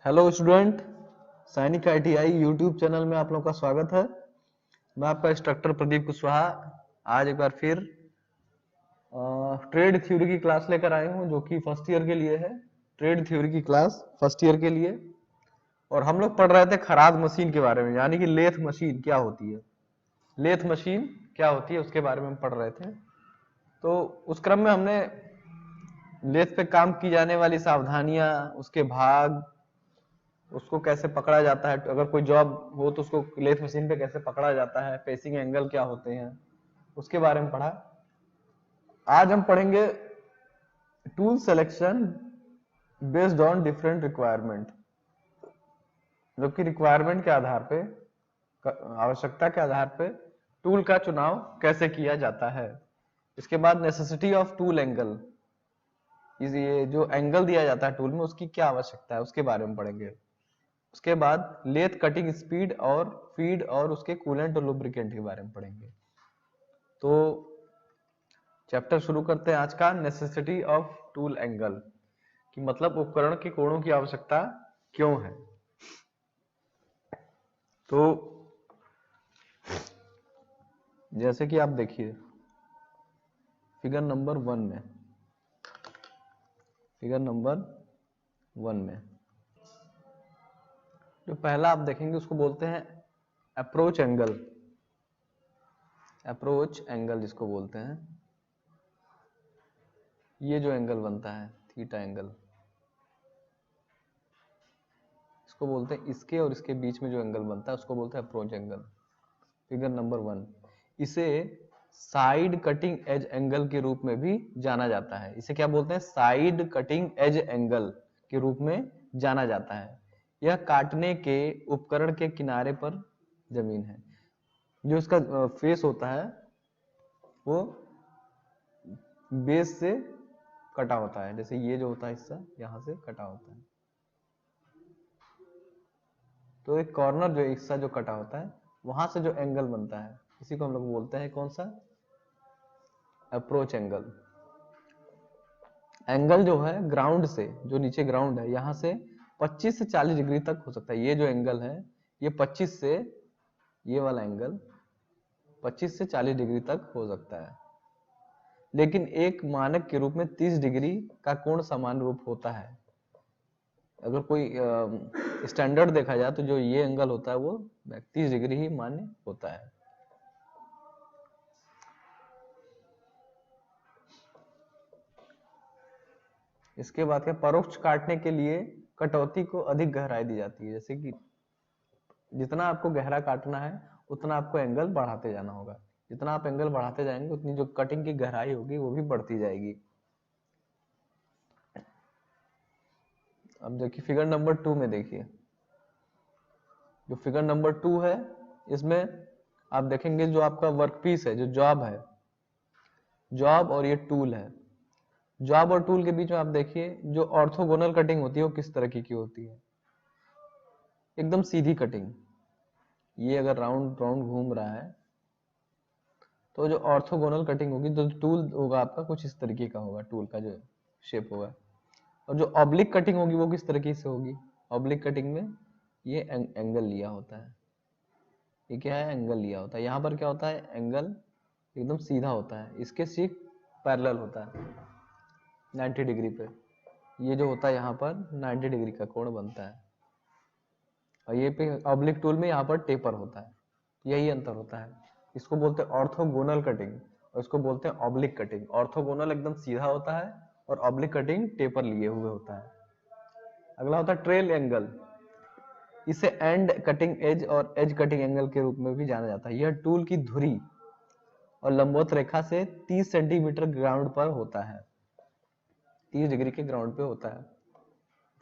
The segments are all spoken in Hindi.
हेलो स्टूडेंट, सैनिक आईटीआई यूट्यूब चैनल में आप लोगों का स्वागत है। मैं आपका इंस्ट्रक्टर प्रदीप कुशवाहा आज एक बार फिर ट्रेड थ्योरी की क्लास लेकर आए हूं, जो कि फर्स्ट ईयर के लिए है। ट्रेड थ्योरी की क्लास फर्स्ट ईयर के लिए। और हम लोग पढ़ रहे थे खराद मशीन के बारे में, यानी कि लेथ मशीन क्या होती है, लेथ मशीन क्या होती है उसके बारे में हम पढ़ रहे थे। तो उस क्रम में हमने लेथ पे काम की जाने वाली सावधानियां, उसके भाग, उसको कैसे पकड़ा जाता है, अगर कोई जॉब हो तो उसको लेथ मशीन पे कैसे पकड़ा जाता है, फेसिंग एंगल क्या होते हैं, उसके बारे में पढ़ा। आज हम पढ़ेंगे tool selection based on different requirement, जो कि रिक्वायरमेंट के आधार पे, आवश्यकता के आधार पे टूल का चुनाव कैसे किया जाता है। इसके बाद नेसेसिटी ऑफ टूल एंगल, ये जो एंगल दिया जाता है टूल में उसकी क्या आवश्यकता है उसके बारे में पढ़ेंगे। उसके बाद लेथ कटिंग स्पीड और फीड और उसके कूलेंट और लुब्रिकेंट के बारे में पढ़ेंगे। तो चैप्टर शुरू करते हैं आज का, नेसेसिटी ऑफ टूल एंगल, कि मतलब उपकरण के कोणों की आवश्यकता क्यों है। तो जैसे कि आप देखिए फिगर नंबर 1 में, फिगर नंबर 1 में जो पहला आप देखेंगे उसको बोलते हैं अप्रोच एंगल। अप्रोच एंगल जिसको बोलते हैं, ये जो एंगल बनता है थीटा एंगल, इसको बोलते हैं, इसके और इसके बीच में जो एंगल बनता है उसको बोलते हैं अप्रोच एंगल। फिगर नंबर 1, इसे साइड कटिंग एज एंगल के रूप में भी जाना जाता है। इसे क्या बोलते हैं? साइड कटिंग एज एंगल के रूप में जाना जाता है। यह काटने के उपकरण के किनारे पर जमीन है। जो इसका फेस होता है वो बेस से कटा होता है, जैसे ये जो होता है हिस्सा यहां से कटा होता है। तो एक कॉर्नर जो हिस्सा जो कटा होता है वहां से जो एंगल बनता है इसी को हम लोग बोलते हैं कौन सा? Approach angle. एंगल जो है ग्राउंड से, जो नीचे ग्राउंड है यहां से 25 से 40 डिग्री तक हो सकता है। ये जो एंगल है ये 25 से, ये वाला एंगल 25 से 40 डिग्री तक हो सकता है, लेकिन एक मानक के रूप में 30 डिग्री का कोण समान रूप होता है। अगर कोई स्टैंडर्ड देखा जाए तो जो ये एंगल होता है वो 30 डिग्री ही मान्य होता है। इसके बाद क्या, परोक्ष काटने के लिए कटौती को अधिक गहराई दी जाती है। जैसे कि जितना आपको गहरा काटना है उतना आपको एंगल बढ़ाते जाना होगा। जितना आप एंगल बढ़ाते जाएंगे उतनी जो कटिंग की गहराई होगी वो भी बढ़ती जाएगी। अब देखिए फिगर नंबर 2 में, देखिए जो फिगर नंबर 2 है इसमें आप देखेंगे जो आपका वर्कपीस है, जो जॉब है, जॉब और ये टूल है। जॉब और टूल के बीच में आप देखिए जो ऑर्थोगोनल कटिंग होती है वो किस तरह की होती है? एकदम सीधी कटिंग। ये अगर राउंड राउंड घूम रहा है तो जो ऑर्थोगोनल कटिंग होगी, जो टूल होगा आपका कुछ इस तरीके का होगा, टूल का जो शेप होगा। और जो ऑब्लिक कटिंग होगी वो किस तरीके से होगी? ऑब्लिक कटिंग में ये एंगल लिया होता है। ये क्या है? एंगल लिया होता है। यहाँ पर क्या होता है? एंगल एकदम सीधा होता है, इसके ठीक पैरेलल होता है 90 डिग्री पे। ये जो होता है यहाँ पर 90 डिग्री का कोण बनता है, और ये पे ऑब्लिक टूल में यहाँ पर टेपर होता है। यही अंतर होता है। इसको बोलते हैं ऑर्थोगोनल कटिंग और इसको बोलते हैं ऑब्लिक कटिंग। ऑर्थोगोनल एकदम सीधा होता है और ऑब्लिक कटिंग टेपर लिए हुए होता है। अगला होता है ट्रेल एंगल। इसे एंड कटिंग एज और एज कटिंग एंगल के रूप में भी जाना जाता है। यह टूल की धुरी और लंबवत रेखा से 30 सेंटीमीटर ग्राउंड पर होता है, 30 डिग्री के ग्राउंड पे होता है।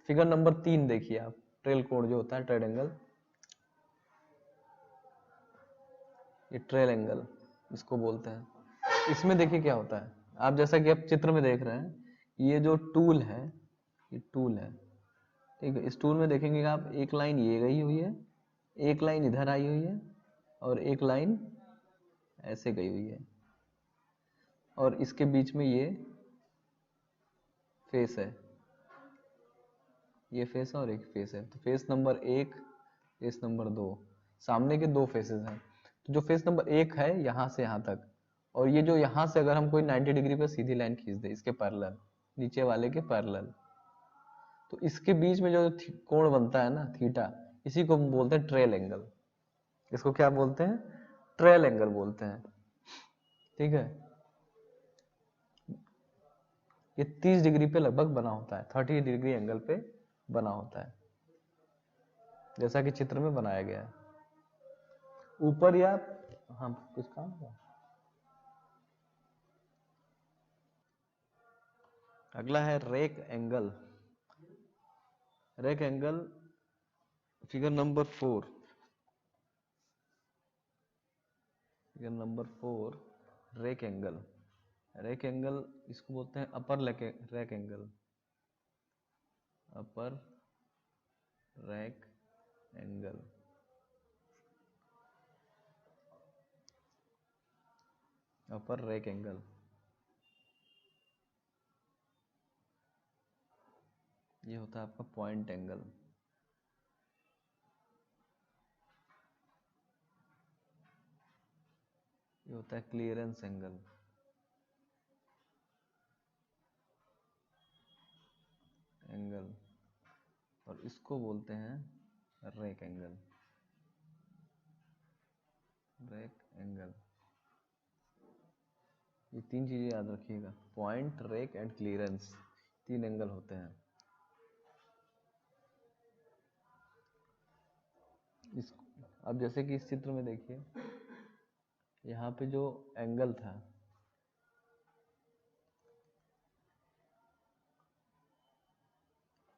फिगर नंबर 3 देखिए आप, ट्रेल कोण जो होता है, ट्रेल एंगल, ये ट्रेल एंगल इसको बोलते हैं। इसमें देखिए क्या होता है, आप जैसा कि आप चित्र में देख रहे हैं, ये जो टूल है, ये टूल है, ठीक है। इस टूल में देखेंगे आप एक लाइन ये गई हुई है, एक लाइन इधर आई हुई है और एक लाइन ऐसे गई हुई है, और इसके बीच में ये फेस है। ये फेस है और एक फेस है, तो फेस नंबर 1, फेस नंबर 2, सामने के 2 फेसेस हैं। तो जो फेस नंबर 1 है यहाँ से यहाँ तक, और ये जो यहाँ से अगर हम कोई 90 डिग्री पर सीधी लाइन खींच दे इसके पैरेलल, नीचे वाले के पैरेलल, तो इसके बीच में जो कोण बनता है ना थीटा, इसी को हम बोलते हैं ट्रेल एंगल। इसको क्या बोलते हैं? ट्रेल एंगल बोलते हैं। ठीक है, ये 30 डिग्री पे लगभग बना होता है, 30 डिग्री एंगल पे बना होता है, जैसा कि चित्र में बनाया गया है। ऊपर या हाँ कुछ काम है। अगला है rake angle. Rake angle figure number 4, figure number 4, rake angle. Rake angle इसको बोलते हैं upper rake angle, upper rake angle. Upper rake angle ये होता है आपका पॉइंट एंगल। ये होता है क्लियरेंस एंगल। और इसको बोलते हैं रैक एंगल। रैक एंगल, ये 3 चीजें याद रखिएगा, point, rack and clearance, 3 angle होते हैं। इस अब जैसे कि इस चित्र में देखिए, यहाँ पे जो एंगल था,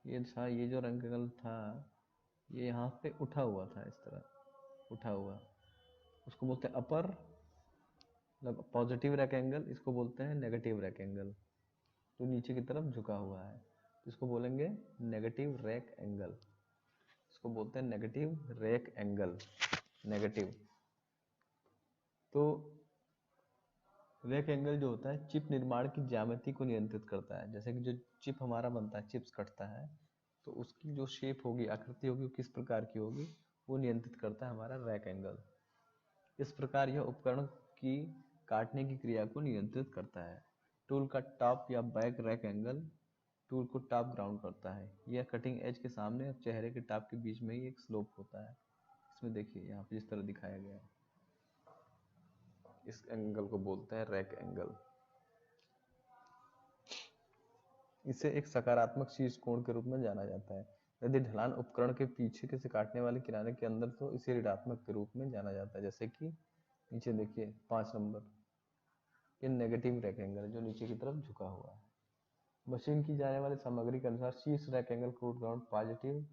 ये जो एंगल था, ये यहाँ पे उठा हुआ था, इस तरह उठा हुआ, उसको बोलते हैं अपर मतलब पॉजिटिव रैक एंगल, इसको बोलते हैं नेगेटिव रैक एंगल, जो नीचे की तरफ झुका हुआ है, तो इसको बोलेंगे नेगेटिव रैक एंगल। इसको बोलते हैं नेगेटिव रैक एंगल, नेगेटिव। तो रैक एंगल जो होता है चिप निर्माण की ज्यामिति को नियंत्रित करता है। जैसे कि जो चिप हमारा बनता है, चिप्स कटता है, तो उसकी जो शेप होगी, आकृति होगी, वो किस प्रकार की होगी, वो नियंत्रित करता है हमारा रैक एंगल। इस प्रकार यह उपकरण की काटने की क्रिया को नियंत्रित करता है। टूल का टॉप या बैक रैक एंगल टूल को टॉप ग्राउंड करता है। यह कटिंग एज के सामने और चेहरे के टॉप के बीच में ही एक स्लोप होता है। इसमें देखिए यहाँ पे जिस तरह दिखाया गया है, इस एंगल को बोलते हैं रैक एंगल। इसे एक सकारात्मक शीर्ष कोण के रूप में जाना जाता है। यदि ढलान उपकरण के पीछे के से काटने वाले किनारे के अंदर, तो इसे ऋणात्मक के रूप में जाना जाता है। जैसे कि नीचे देखिए 5 नंबर, ये नेगेटिव रैक एंगल जो नीचे की तरफ झुका हुआ है। मशीन की जाने वाली सामग्री के अनुसार शीर्ष rack angle crude ground positive,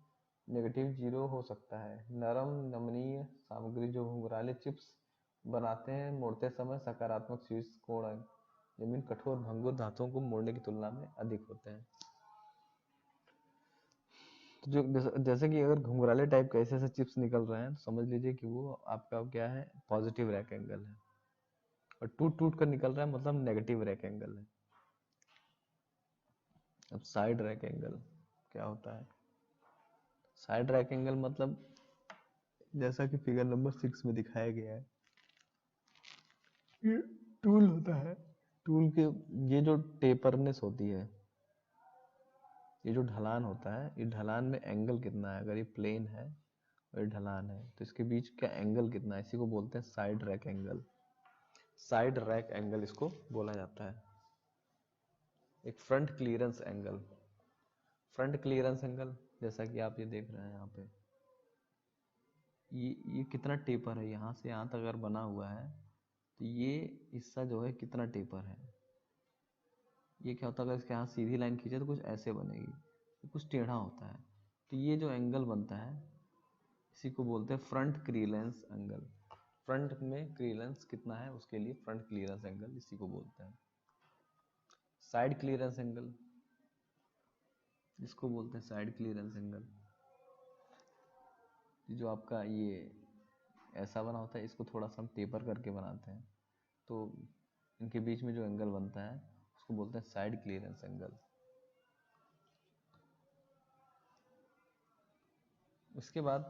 negative, 0 हो सकता है। नरम नमनीय सामग्री जो घुंघराले चिप्स बनाते हैं, मोड़ते समय सकारात्मक शीर्ष कोण जमीन कठोर भंगुर धातुओं को मोड़ने की तुलना में अधिक होते हैं। तो जो जैसे कि अगर घुंघराले टाइप के ऐसे ऐसे चिप्स निकल रहे हैं, तो समझ लीजिए कि वो आपका क्या है, पॉजिटिव रैक एंगल है। और टूट टूट कर निकल रहा है मतलब नेगेटिव रैक एंगल है। अब साइड रैक एंगल क्या होता है? साइड रैक एंगल मतलब जैसा कि फिगर नंबर 6 में दिखाया गया है, ये टूल होता है, टूल के ये जो टेपरनेस होती है, ये जो ढलान होता है, ये ढलान में एंगल कितना है, अगर ये प्लेन है और ये ढलान है, तो इसके बीच का एंगल कितना है, इसी को बोलते हैं side rack angle. Side rack angle इसको बोला जाता है। एक front clearance angle. Front clearance angle जैसा कि आप ये देख रहे हैं यहाँ पे, ये कितना टेपर है, यहाँ से यहाँ तक अगर बना हुआ है, तो ये हिस्सा जो है कितना टेपर है। ये क्या होता है, अगर इसके यहाँ सीधी लाइन खींचे तो कुछ ऐसे बनेगी, तो कुछ टेढ़ा होता है। तो ये जो एंगल बनता है, इसी को बोलते हैं फ्रंट क्लियरेंस एंगल। फ्रंट में क्लियरेंस कितना है, उसके लिए फ्रंट क्लियरेंस एंगल इसी को बोलते हैं। साइड क्लियरेंस एंगल, इसको बोलते हैं साइड क्लियरेंस एंगल। जो आपका ये ऐसा बना होता है, इसको थोड़ा सा हम टेपर करके बनाते हैं, तो इनके बीच में जो एंगल बनता है उसको बोलते हैं साइड क्लियरेंस एंगल। उसके बाद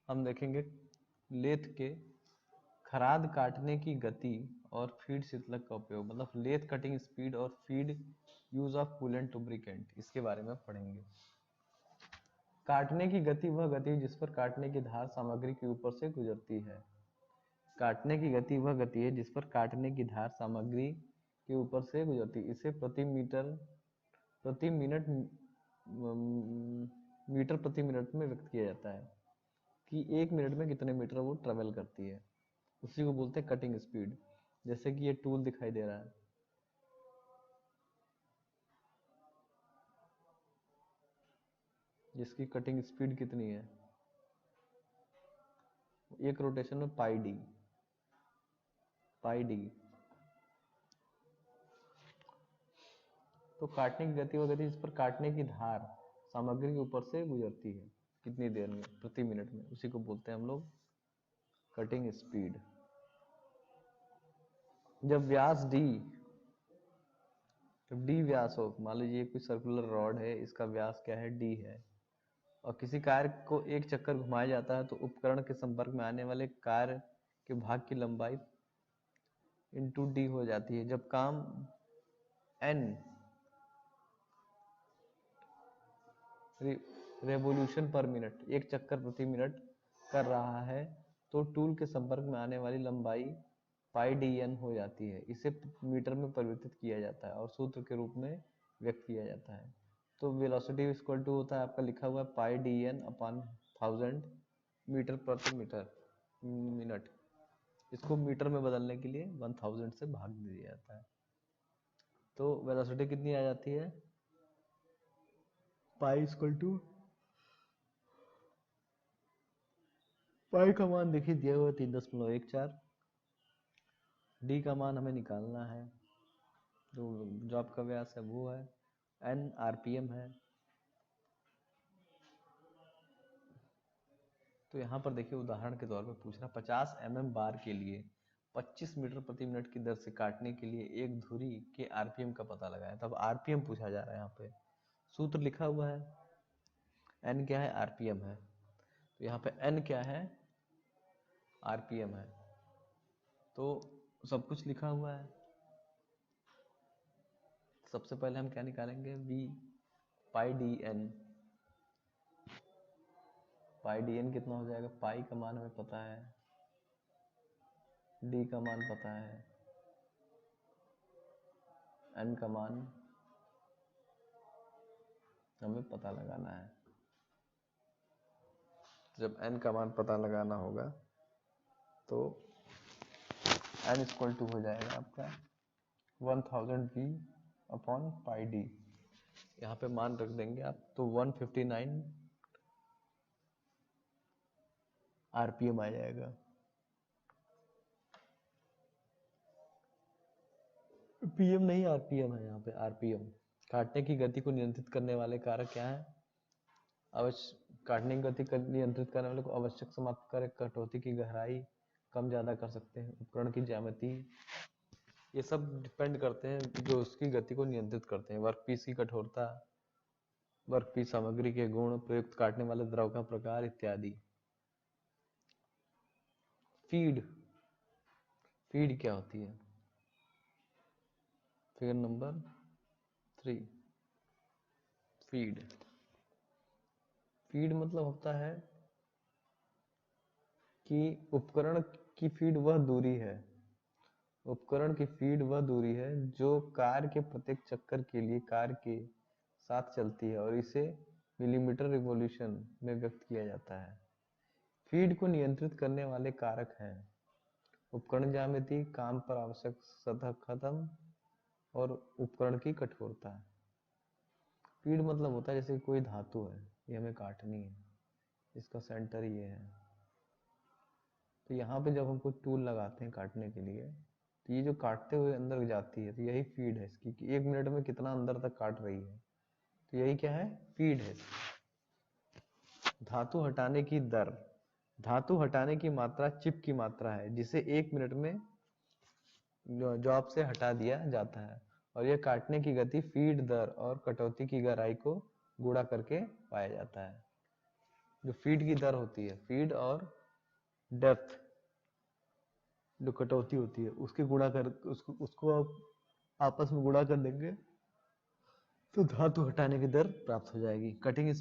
हम देखेंगे लेथ के खराद काटने की गति और फीड शीतलक का उपयोग, मतलब लेथ कटिंग स्पीड और feed use of coolant lubricant, इसके बारे में पढ़ेंगे। काटने की गति वह गति जिस पर काटने की धार सामग्री के ऊपर से गुजरती है। काटने की गति वह गति है जिस पर काटने की धार सामग्री के ऊपर से गुजरती है। इसे प्रति मिनट मीटर प्रति मिनट में व्यक्त किया जाता है कि 1 मिनट में कितने मीटर वो ट्रेवल करती है, उसी को बोलते हैं कटिंग स्पीड। जैसे कि ये टूल दिखाई दे रहा है, जिसकी कटिंग स्पीड कितनी है, एक रोटेशन में पाई डी। तो काटने की गति वह गति जिस पर काटने की धार सामग्री के ऊपर से गुजरती है, कितनी देर में, प्रति मिनट में, उसी को बोलते हैं हम लोग कटिंग स्पीड। जब डी व्यास हो, मान लीजिए कोई सर्कुलर रॉड है, इसका व्यास क्या है, डी है, और किसी कार्य को एक चक्कर घुमाया जाता है तो उपकरण के संपर्क में आने वाले कार्य के भाग की लंबाई इंटू डी हो जाती है। जब काम n रेवोल्यूशन पर मिनट, एक चक्कर प्रति मिनट कर रहा है, तो टूल के संपर्क में आने वाली लंबाई पाई डी एन हो जाती है। इसे मीटर में परिवर्तित किया जाता है और सूत्र के रूप में व्यक्त किया जाता है। तो वेलोसिटी इक्वल टू होता है आपका लिखा हुआ है पाई डी एन अपॉन 1000 मीटर प्रति मिनट। इसको मीटर में बदलने के लिए 1000 से भाग दिया जाता है। तो वेलोसिटी कितनी आ जाती है, पाई इक्वल टू, पाई का मान देखिए दिया हुआ 3.14, डी का मान हमें निकालना है, जो आपका व्यास है वो है, एन आरपीएम है। तो यहाँ पर देखिए उदाहरण के तौर पर पूछ रहा 50 mm बार के लिए 25 मीटर प्रति मिनट की दर से काटने के लिए एक धुरी के आरपीएम का पता लगाया। तब आरपीएम पूछा जा रहा है, यहाँ पे सूत्र लिखा हुआ है, एन क्या है, आरपीएम है, तो यहाँ पे एन क्या है, आरपीएम है, तो सब कुछ लिखा हुआ है। सबसे पहले हम क्या निकालेंगे, v पाई डी एन कितना हो जाएगा, पाई का मान हमें पता है, डी का मान पता है, एन का मान हमें पता लगाना है। जब एन का मान पता लगाना होगा तो एन इक्वल टू हो जाएगा आपका 1000 v अपॉन पाई डी, यहाँ पे मान रख देंगे आप, तो 159 आरपीएम आ जाएगा। पीएम नहीं, आरपीएम है यहाँ पे, आरपीएम। काटने की गति को नियंत्रित करने वाले कारक क्या है, काटने की गति को नियंत्रित करने वाले को आवश्यक समाप्त कारक, कटौती की गहराई कम ज्यादा कर सकते हैं, उपकरण की ज्यामिति, ये सब डिपेंड करते हैं जो उसकी गति को नियंत्रित करते हैं। वर्कपीस की कठोरता, वर्कपीस सामग्री के गुण, प्रयुक्त काटने वाले द्रव का प्रकार इत्यादि। फीड क्या होती है, फिगर नंबर 3। फीड मतलब होता है कि उपकरण की फीड वह दूरी है, उपकरण की फीड वह दूरी है जो कार के प्रत्येक चक्कर के लिए कार के साथ चलती है और इसे मिलीमीटर रिवॉल्यूशन में व्यक्त किया जाता है। फीड को नियंत्रित करने वाले कारक हैं उपकरण ज्यामिति, काम पर आवश्यक सतह खत्म और उपकरण की कठोरता। फीड मतलब होता है जैसे कोई धातु है, ये हमें काटनी है, इसका सेंटर ये है, तो यहाँ पे जब हम कोई टूल लगाते हैं काटने के लिए, तो ये जो काटते हुए अंदर जाती है, तो यही फीड है इसकी, कि 1 मिनट में कितना अंदर तक काट रही है, तो यही क्या है, फीड है। धातु हटाने की दर, धातु हटाने की मात्रा चिप की मात्रा है जिसे 1 मिनट में जॉब से हटा दिया जाता है, और यह काटने की गति, फीड दर और कटौती की गहराई को गुणा करके पाया जाता है। जो फीड की दर होती है, फीड और डेप्थ जो कटौती होती है उसके गुणा कर उसको आप आपस में गुणा कर देंगे तो धातु हटाने की दर प्राप्त हो जाएगी। कटिंग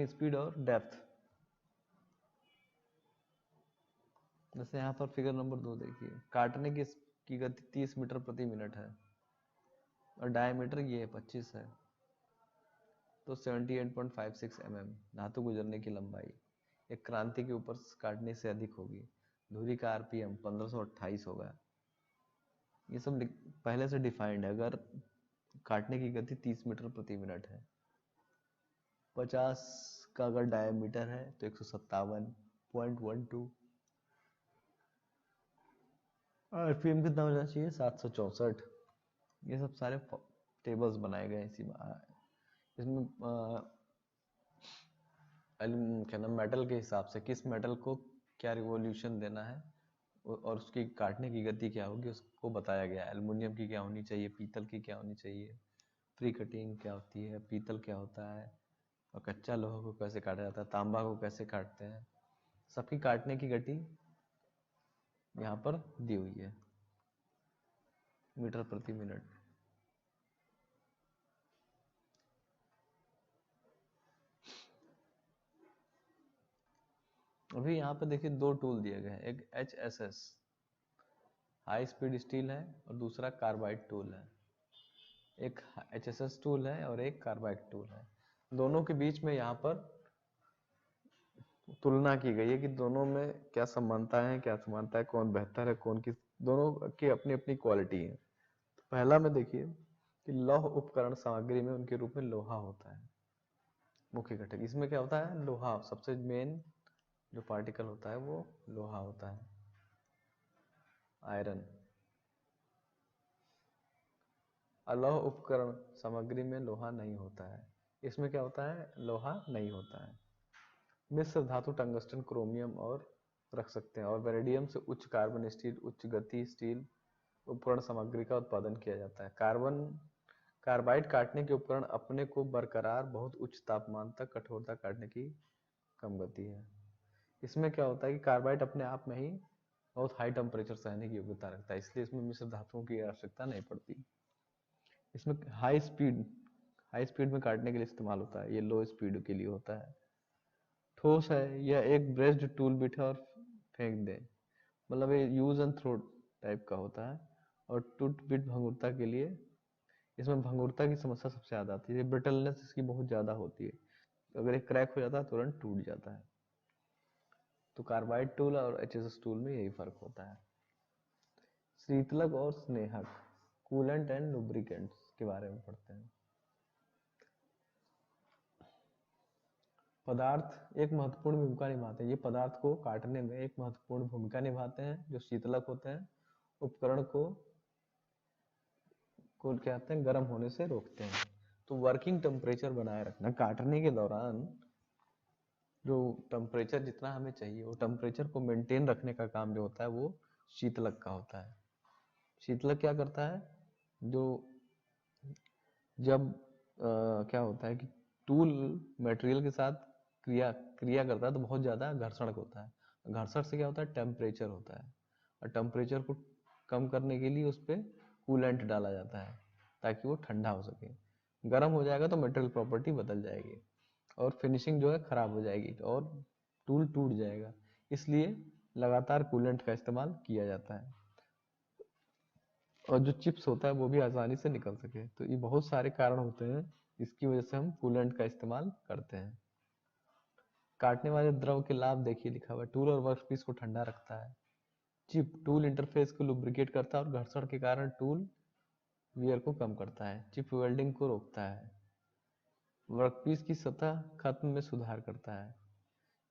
स्पीड और डेप्थ। जैसे यहाँ पर फिगर नंबर 2 देखिए, काटने की गति 30 मीटर प्रति मिनट है और डायमीटर ये 25 है, तो 78.56 mm धातु गुजरने की लंबाई एक क्रांति के ऊपर काटने से अधिक होगी। धुरी का आरपीएम 1528 होगा। ये सब पहले से डिफाइंड है। अगर काटने की गति 30 मीटर प्रति मिनट है, 50 का अगर डायमीटर है तो 157.12, आरपीएम कितना होना चाहिए 764। ये सब सारे टेबल्स बनाए गए इसी इसमें क्या नाम मेटल के हिसाब से किस मेटल को क्या रिवॉल्यूशन देना है और उसकी काटने की गति क्या होगी उसको बताया गया है। एल्युमिनियम की क्या होनी चाहिए, पीतल की क्या होनी चाहिए, फ्री कटिंग क्या होती है, पीतल क्या होता है, और कच्चा लोहा को कैसे काटा जाता है, तांबा को कैसे काटते हैं, सबकी काटने की गति यहाँ पर दी हुई है मीटर प्रति मिनट। अभी यहाँ पे देखिए दो टूल दिए गए हैं, एक HSS हाई स्पीड स्टील है और दूसरा कार्बाइड टूल है। एक HSS टूल है और एक कार्बाइड टूल है। दोनों के बीच में यहाँ पर तुलना की गई है कि दोनों में क्या समानता है, क्या समानता है, कौन बेहतर है, कौन किस, दोनों की अपनी अपनी क्वालिटी है। तो पहला में देखिए कि लौह उपकरण सामग्री में उनके रूप में लोहा होता है मुख्य घटक। इसमें क्या होता है, लोहा सबसे मेन जो पार्टिकल होता है वो लोहा होता है, आयरन। अलौह उपकरण सामग्री में लोहा नहीं होता है। इसमें क्या होता है, लोहा नहीं होता है। मिश्र धातु टंगस्टन, क्रोमियम और रख सकते हैं, और वेरिडियम से उच्च कार्बन स्टील, उच्च गति स्टील उपकरण सामग्री का उत्पादन किया जाता है। कार्बाइड काटने के उपकरण अपने को बरकरार बहुत उच्च तापमान तक कठोरता काटने की कम गति है। इसमें क्या होता है कि कार्बाइड अपने आप में ही बहुत हाई टेम्परेचर सहने की योग्यता रखता है, इसलिए इसमें मिश्र धातुओं की आवश्यकता नहीं पड़ती। इसमें हाई स्पीड में काटने के लिए इस्तेमाल होता है, ये लो स्पीड के लिए होता है। ठोस है, यह एक ब्रेस्ड टूल बिठा और फेंक दे, मतलब ये यूज एंड थ्रो टाइप का होता है। और टूट बिट भंगुरता के लिए, इसमें भंगुरता की समस्या सबसे ज्यादा आती है, ब्रिटलनेस इसकी बहुत ज्यादा होती है, अगर ये क्रैक हो जाता है तुरंत टूट जाता है। तो कार्बाइड टूल और HSS टूल में यही फर्क होता है। शीतलक और स्नेहक, कूलेंट एंड लुब्रिकेंट्स के बारे में पढ़ते हैं। पदार्थ एक महत्वपूर्ण भूमिका निभाते हैं, ये पदार्थ को काटने में एक महत्वपूर्ण भूमिका निभाते हैं। जो शीतलक होते हैं उपकरण को क्या कहते हैं, गर्म होने से रोकते हैं। तो वर्किंग टेम्परेचर बनाए रखना, काटने के दौरान जो टेम्परेचर जितना हमें चाहिए वो टेम्परेचर को मेंटेन रखने का काम जो होता है वो शीतलक का होता है। शीतलक क्या करता है, जो जब क्या होता है कि टूल मटेरियल के साथ क्रिया क्रिया करता है तो बहुत ज़्यादा घर्षण होता है। घर्षण से क्या होता है, टेम्परेचर होता है, और टेम्परेचर को कम करने के लिए उस पर कूलेंट डाला जाता है ताकि वो ठंडा हो सके। गर्म हो जाएगा तो मटेरियल प्रॉपर्टी बदल जाएगी और फिनिशिंग जो है खराब हो जाएगी और टूल टूट जाएगा। इसलिए लगातार कूलेंट का इस्तेमाल किया जाता है, और जो चिप्स होता है वो भी आसानी से निकल सके। तो ये बहुत सारे कारण होते हैं, इसकी वजह से हम कूलेंट का इस्तेमाल करते हैं। काटने वाले द्रव के लाभ देखिए लिखा हुआ है, टूल और वर्कपीस को ठंडा रखता है। चिप टूल इंटरफेस को लुब्रिकेट करता है और घर्षण के कारण टूल वियर को कम करता है। चिप वेल्डिंग को रोकता है। वर्कपीस की सतह खत्म में सुधार करता है,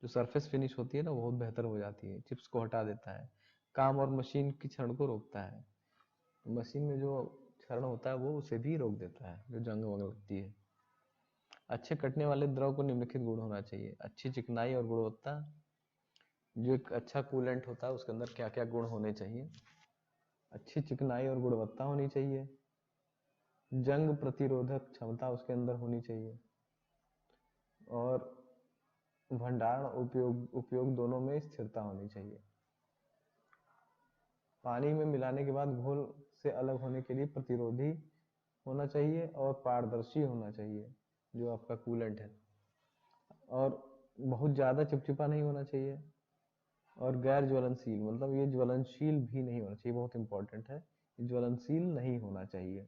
जो सरफेस फिनिश होती है ना बहुत बेहतर हो जाती है। चिप्स को हटा देता है। काम और मशीन की क्षरण को रोकता है, मशीन में जो क्षरण होता है वो उसे भी रोक देता है, जो जंग वगैरह लगती है। अच्छे कटने वाले द्रव को निम्नलिखित गुण होना चाहिए, अच्छी चिकनाई और गुणवत्ता। जो एक अच्छा कूलेंट होता है उसके अंदर क्या क्या गुण होने चाहिए, अच्छी चिकनाई और गुणवत्ता होनी चाहिए, जंग प्रतिरोधक क्षमता उसके अंदर होनी चाहिए, और भंडारण उपयोग दोनों में स्थिरता होनी चाहिए। पानी में मिलाने के बाद घोल से अलग होने के लिए प्रतिरोधी होना चाहिए और पारदर्शी होना चाहिए जो आपका कूलेंट है, और बहुत ज़्यादा चिपचिपा नहीं होना चाहिए, और गैर ज्वलनशील, मतलब ये ज्वलनशील भी नहीं होना चाहिए, बहुत इंपॉर्टेंट है, ज्वलनशील नहीं होना चाहिए।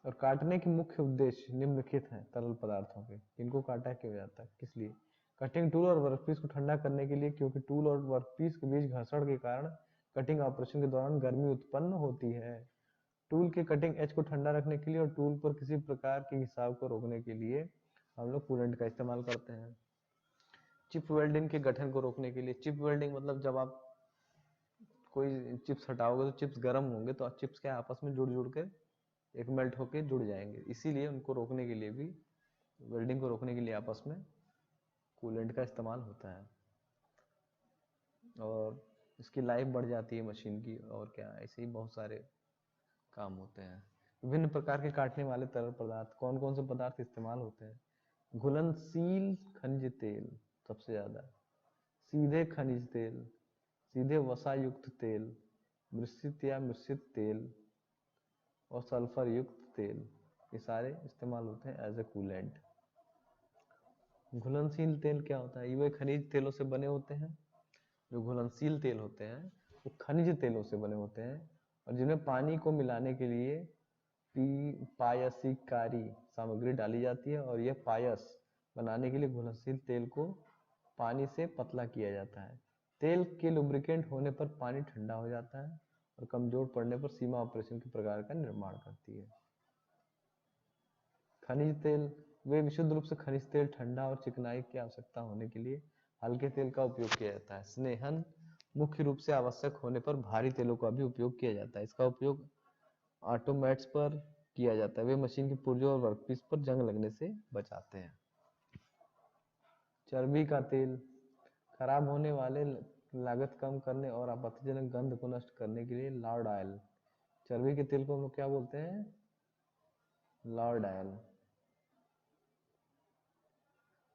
और काटने के मुख्य उद्देश्य निम्नलिखित हैं तरल पदार्थों के। इनको काटा क्यों जाता है, किस लिए? कटिंग टूल और वर्कपीस को ठंडा करने के लिए, क्योंकि टूल और वर्कपीस के बीच घर्षण के कारण कटिंग ऑपरेशन के दौरान गर्मी उत्पन्न होती है। टूल के कटिंग एज को ठंडा रखने के लिए और टूल पर किसी प्रकार के घिसाव को रोकने के लिए हम लोग कूलेंट का इस्तेमाल करते हैं। चिप वेल्डिंग के गठन को रोकने के लिए, चिप वेल्डिंग मतलब जब आप कोई चिप्स हटाओगे तो चिप्स गर्म होंगे, तो चिप्स के आपस में जुड़ जुड़ के एक मेल्ट होके जुड़ जाएंगे, इसीलिए उनको रोकने के लिए भी, वेल्डिंग को रोकने के लिए आपस में कूलेंट का इस्तेमाल होता है, और इसकी लाइफ बढ़ जाती है मशीन की, और क्या, ऐसे ही बहुत सारे काम होते हैं। विभिन्न प्रकार के काटने वाले तरल पदार्थ, कौन कौन से पदार्थ इस्तेमाल होते हैं? घुलनशील खनिज तेल सबसे ज्यादा, सीधे खनिज तेल, सीधे वसा युक्त तेल, मिश्रित या मिश्रित तेल, और सल्फर युक्त तेल, ये सारे इस्तेमाल होते हैं एज ए कूलेंट। घुलनशील तेल क्या होता है? ये वे खनिज तेलों से बने होते हैं, जो घुलनशील तेल होते हैं वो खनिज तेलों से बने होते हैं, और जिनमें पानी को मिलाने के लिए पायसीकारी सामग्री डाली जाती है, और यह पायस बनाने के लिए घुलनशील तेल को पानी से पतला किया जाता है। तेल के लुब्रिकेंट होने पर पानी ठंडा हो जाता है, और कमजोर पड़ने पर सीमा ऑपरेशन के प्रकार का निर्माण करती है। खनिज तेल, वे विशुद्ध रूप से खनिज तेल ठंडा और चिकनाई की आवश्यकता होने के लिए हल्के तेल का उपयोग किया जाता है। स्नेहन मुख्य रूप से आवश्यक होने पर भारी तेलों का भी उपयोग किया जाता है। इसका उपयोग ऑटोमेट्स पर किया जाता है, वे मशीन के पुर्जों और वर्कपीस पर जंग लगने से बचाते हैं। चर्बी का तेल, खराब होने वाले, लागत कम करने और आपत्तिजनक गंध को नष्ट करने के लिए लॉर्ड ऑयल, चर्बी के तेल को हम लोग क्या बोलते हैं? Lord oil,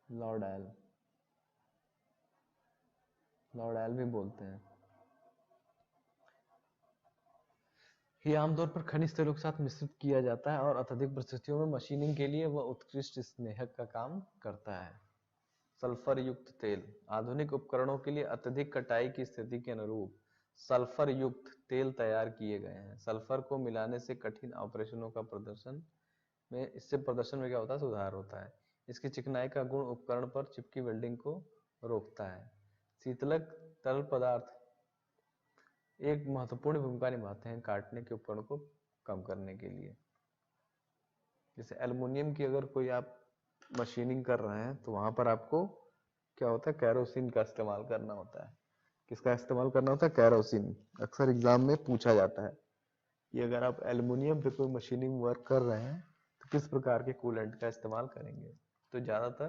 lard oil, lard oil भी बोलते हैं। ये आमतौर पर खनिज तेलों के साथ मिश्रित किया जाता है और अत्यधिक परिस्थितियों में मशीनिंग के लिए वह उत्कृष्ट स्नेहक का काम करता है। सल्फर युक्त तेल, आधुनिक उपकरणों के लिए अत्यधिक कटाई की स्थिति के अनुरूप सल्फर युक्त तेल तैयार किए गए हैं। सल्फर को मिलाने से कठिन ऑपरेशनों का इससे प्रदर्शन में क्या होता है? सुधार होता है। इसकी चिकनाई का गुण उपकरण पर चिपकी वेल्डिंग को रोकता है। शीतलक तरल पदार्थ एक महत्वपूर्ण भूमिका निभाते हैं काटने के उपकरण को कम करने के लिए। जैसे एल्युमिनियम की अगर कोई आप मशीनिंग कर रहे हैं तो वहां पर आपको क्या होता है? कैरोसिन का इस्तेमाल करना होता है। किसका इस्तेमाल करना होता है? कैरोसिन। अक्सर एग्जाम में पूछा जाता है कि अगर आप एल्युमिनियम पे कोई मशीनिंग वर्क कर रहे हैं तो किस प्रकार के कूलेंट का इस्तेमाल करेंगे? तो ज्यादातर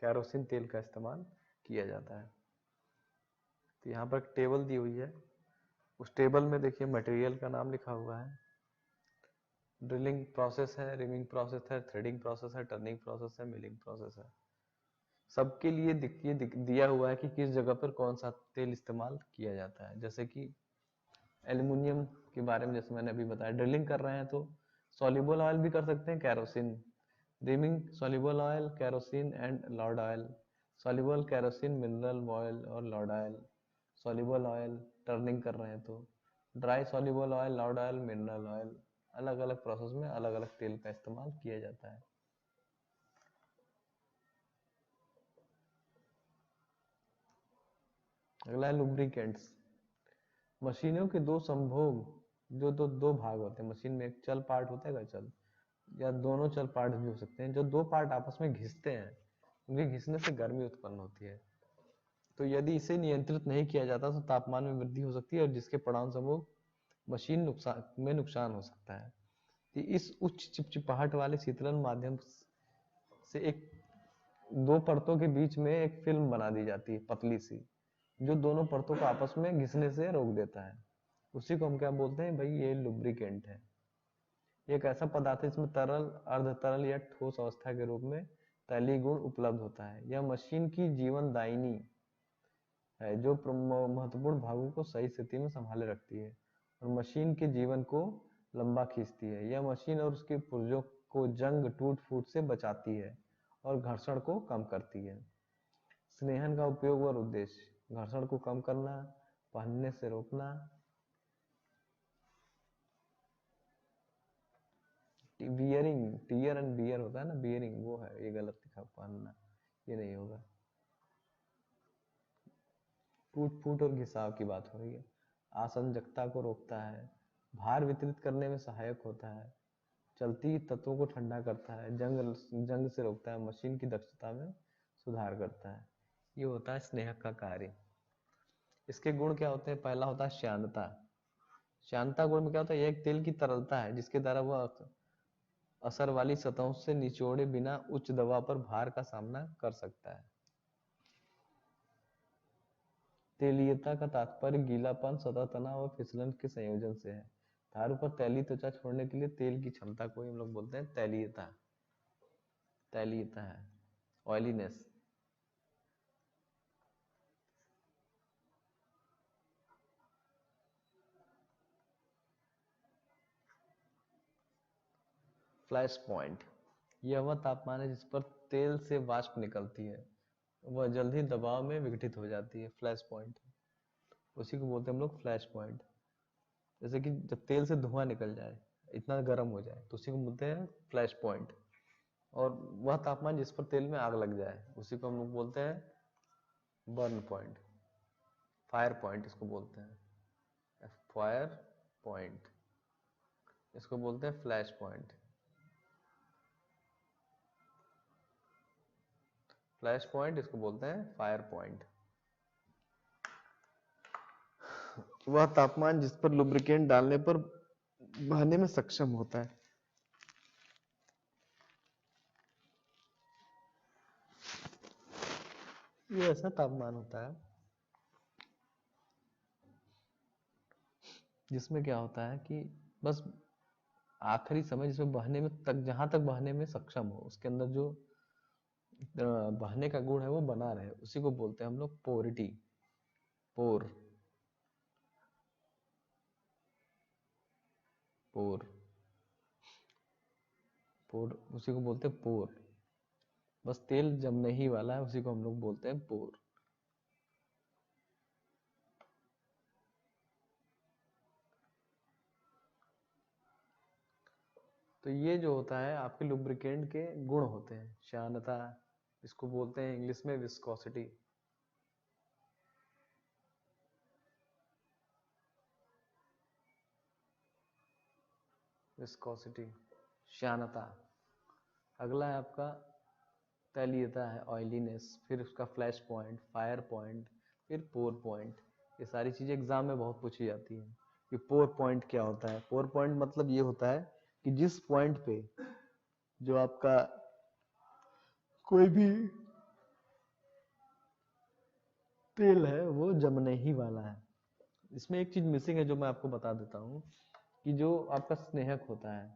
कैरोसिन तेल का इस्तेमाल किया जाता है। तो यहाँ पर एक टेबल दी हुई है, उस टेबल में देखिए मटेरियल का नाम लिखा हुआ है। ड्रिलिंग प्रोसेस है, रिमिंग प्रोसेस है, थ्रेडिंग प्रोसेस है, टर्निंग प्रोसेस है, मिलिंग प्रोसेस है। सबके लिए दिया हुआ है कि किस जगह पर कौन सा तेल इस्तेमाल किया जाता है। जैसे कि एल्युमिनियम के बारे में जैसे मैंने अभी बताया, ड्रिलिंग कर रहे हैं तो सॉल्युबल ऑयल भी कर सकते हैं, kerosene. Reaming soluble oil, kerosene and lard oil. Soluble kerosene, mineral oil और lard oil. Soluble oil turning कर रहे हैं तो dry soluble oil, lard oil, mineral oil. अलग अलग प्रोसेस में अलग अलग तेल का इस्तेमाल किया जाता है। अगला है लुब्रिकेंट्स। मशीनों के दो संभोग, जो दो भाग होते हैं मशीन में, एक चल पार्ट होता है चल, या दोनों चल पार्ट भी हो सकते हैं। जो दो पार्ट आपस में घिसते हैं, उनके घिसने से गर्मी उत्पन्न होती है। तो यदि इसे नियंत्रित नहीं किया जाता तो तापमान में वृद्धि हो सकती है, और जिसके परिणाम स्वरूप मशीन नुकसान हो सकता है। कि इस उच्च चिपचिपाहट वाले शीतलन माध्यम से एक दो परतों के बीच में एक फिल्म बना दी जाती है पतली सी, जो दोनों परतों को आपस में घिसने से रोक देता है। उसी को हम क्या बोलते हैं भाई? ये लुब्रिकेंट है। ये एक ऐसा पदार्थ है जिसमें तरल, अर्ध तरल या ठोस अवस्था के रूप में तैलीय गुण उपलब्ध होता है। यह मशीन की जीवनदायिनी है जो महत्वपूर्ण भागों को सही स्थिति में संभाले रखती है और मशीन के जीवन को लंबा खींचती है। यह मशीन और उसके पुर्जों को जंग टूट फूट से बचाती है और घर्षण को कम करती है। स्नेहन का उपयोग और उद्देश्य: घर्षण को कम करना, पहनने से रोकना। बियरिंग, टीयर एंड बियर होता है ना, बियरिंग वो है, ये गलत लिखा, पहनना ये नहीं होगा। टूट फूट और घिसाव की बात हो रही है। आसंजकता को रोकता है, भार वितरित करने में सहायक होता है, चलती तत्वों को ठंडा करता है, जंग से रोकता है, मशीन की दक्षता में सुधार करता है। ये होता है स्नेहक का कार्य। इसके गुण क्या होते हैं? पहला होता है श्यानता। श्यानता गुण में क्या होता है? यह एक तेल की तरलता है जिसके द्वारा वह असर वाली सतहों से निचोड़े बिना उच्च दबाव पर भार का सामना कर सकता है। तेलीयता का तात्पर्य गीलापन, सतह तनाव और फिसलन के संयोजन से है। धारु पर तैलीय त्वचा छोड़ने के लिए तेल की क्षमता को हम लोग बोलते हैं तैलीयता। तैलीयता है ऑयलीनेस। फ्लैश पॉइंट: यह वह तापमान है जिस पर तेल से वाष्प निकलती है, वह जल्द ही दबाव में विघटित हो जाती है। फ्लैश पॉइंट उसी को बोलते हैं हम लोग फ्लैश पॉइंट। जैसे कि जब तेल से धुआं निकल जाए, इतना गर्म हो जाए, तो उसी को बोलते हैं फ्लैश पॉइंट। और वह तापमान जिस पर तेल में आग लग जाए, उसी को हम लोग बोलते हैं बर्न पॉइंट, फायर पॉइंट इसको बोलते हैं। फायर पॉइंट इसको बोलते हैं फ्लैश पॉइंट। फ्लैश पॉइंट इसको बोलते हैं फायर पॉइंट। वह तापमान जिस पर लुब्रिकेंट डालने पर बहने में सक्षम होता है। ये ऐसा तापमान होता है जिसमें क्या होता है कि बस आखिरी समय जिसमें बहने में तक, जहां तक बहने में सक्षम हो, उसके अंदर जो बहने का गुण है वो बना रहे, उसी को बोलते हैं हम लोग पोरिटी। पोर पोर पोर उसी को बोलते हैं पोर। बस तेल जमने ही वाला है, उसी को हम लोग बोलते हैं पोर। तो ये जो होता है आपके लुब्रिकेंट के गुण होते हैं। श्यानता, इसको बोलते हैं इंग्लिश में विस्कोसिटी। विस्कोसिटी, श्यानता। अगला है आपका तैलीयता है, ऑयलीनेस, फिर उसका फ्लैश पॉइंट, फायर पॉइंट, फिर पोर पॉइंट। ये सारी चीजें एग्जाम में बहुत पूछी जाती हैं कि पोर पॉइंट क्या होता है। पोर पॉइंट मतलब ये होता है कि जिस पॉइंट पे जो आपका कोई भी तेल है वो जमने ही वाला है। इसमें एक चीज मिसिंग है जो मैं आपको बता देता हूँ कि जो आपका स्नेहक होता है,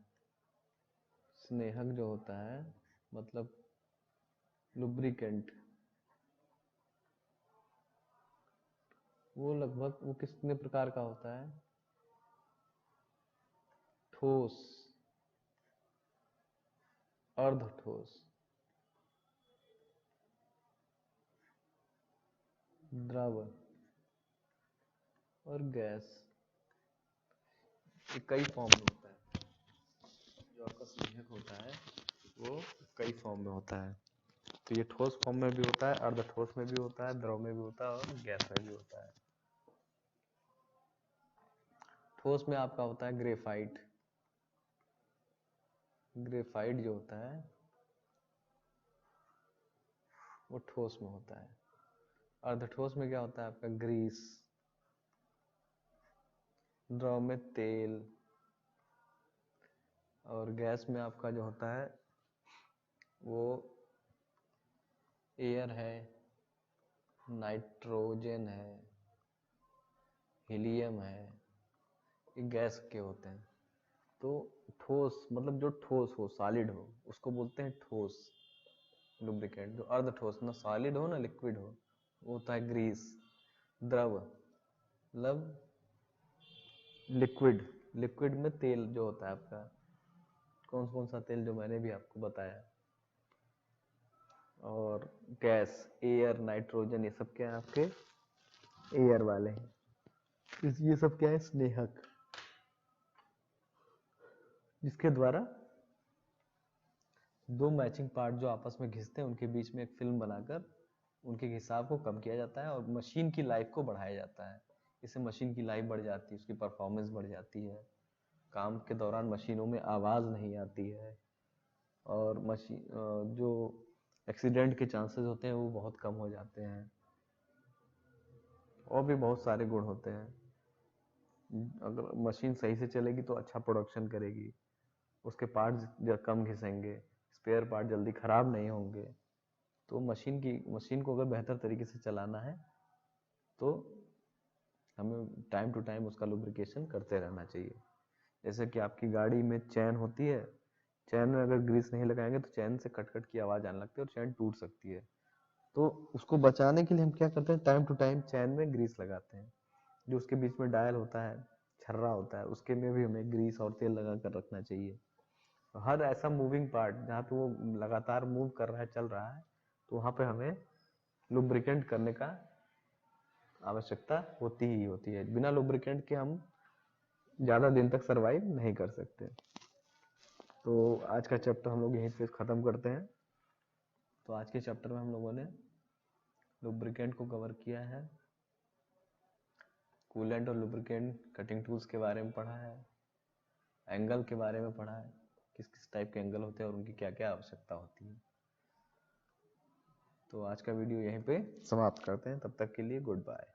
स्नेहक जो होता है मतलब लुब्रिकेंट, वो लगभग वो कितने प्रकार का होता है? ठोस, अर्ध ठोस, द्रव और गैस। ये कई फॉर्म में होता है। जो आपका स्नेहक होता है वो कई फॉर्म में होता है। तो ये ठोस फॉर्म में भी होता है, अर्ध ठोस में भी होता है, द्रव में भी होता है और गैस में भी होता है। ठोस में आपका होता है ग्रेफाइट। ग्रेफाइट जो होता है वो ठोस में होता है। अर्ध ठोस में क्या होता है आपका? ग्रीस। द्रव में तेल। और गैस में आपका जो होता है वो एयर है, नाइट्रोजन है, हीलियम है, ये गैस के होते हैं। तो ठोस मतलब जो ठोस हो, सॉलिड हो, उसको बोलते हैं ठोस। लुब्रिकेंट जो अर्ध ठोस, ना सॉलिड हो ना लिक्विड हो, वो होता है ग्रीस। द्रव मतलब लिक्विड, लिक्विड में तेल जो होता है आपका, कौन सा तेल जो मैंने भी आपको बताया। और गैस, एयर, नाइट्रोजन, ये सब क्या है आपके एयर वाले हैं। ये सब क्या है, स्नेहक, जिसके द्वारा दो मैचिंग पार्ट जो आपस में घिसते हैं उनके बीच में एक फिल्म बनाकर उनके घिसाव को कम किया जाता है और मशीन की लाइफ को बढ़ाया जाता है। इससे मशीन की लाइफ बढ़ जाती है, उसकी परफॉर्मेंस बढ़ जाती है, काम के दौरान मशीनों में आवाज़ नहीं आती है, और मशीन जो एक्सीडेंट के चांसेस होते हैं वो बहुत कम हो जाते हैं। और भी बहुत सारे गुण होते हैं। अगर मशीन सही से चलेगी तो अच्छा प्रोडक्शन करेगी, उसके पार्ट्स कम घिसेंगे, स्पेयर पार्ट जल्दी खराब नहीं होंगे। तो मशीन को अगर बेहतर तरीके से चलाना है तो हमें टाइम टू टाइम उसका लुब्रिकेशन करते रहना चाहिए। जैसे कि आपकी गाड़ी में चैन होती है, चैन में अगर ग्रीस नहीं लगाएंगे तो चैन से कट कट की आवाज़ आने लगती है और चैन टूट सकती है। तो उसको बचाने के लिए हम क्या करते हैं, टाइम टू टाइम चैन में ग्रीस लगाते हैं। जो उसके बीच में डायल होता है, छर्रा होता है, उसके में भी हमें ग्रीस और तेल लगा कर रखना चाहिए। हर ऐसा मूविंग पार्ट जहाँ पे वो लगातार मूव कर रहा है, चल रहा है, तो वहाँ पे हमें लुब्रिकेंट करने का आवश्यकता होती ही होती है। बिना लुब्रिकेंट के हम ज़्यादा दिन तक सरवाइव नहीं कर सकते। तो आज का चैप्टर हम लोग यहीं पे ख़त्म करते हैं। तो आज के चैप्टर में हम लोगों ने लुब्रिकेंट को कवर किया है, कूलेंट और लुब्रिकेंट कटिंग टूल्स के बारे में पढ़ा है, एंगल के बारे में पढ़ा है, किस किस टाइप के एंगल होते हैं और उनकी क्या क्या आवश्यकता होती है। तो आज का वीडियो यहीं पे समाप्त करते हैं, तब तक के लिए गुड बाय।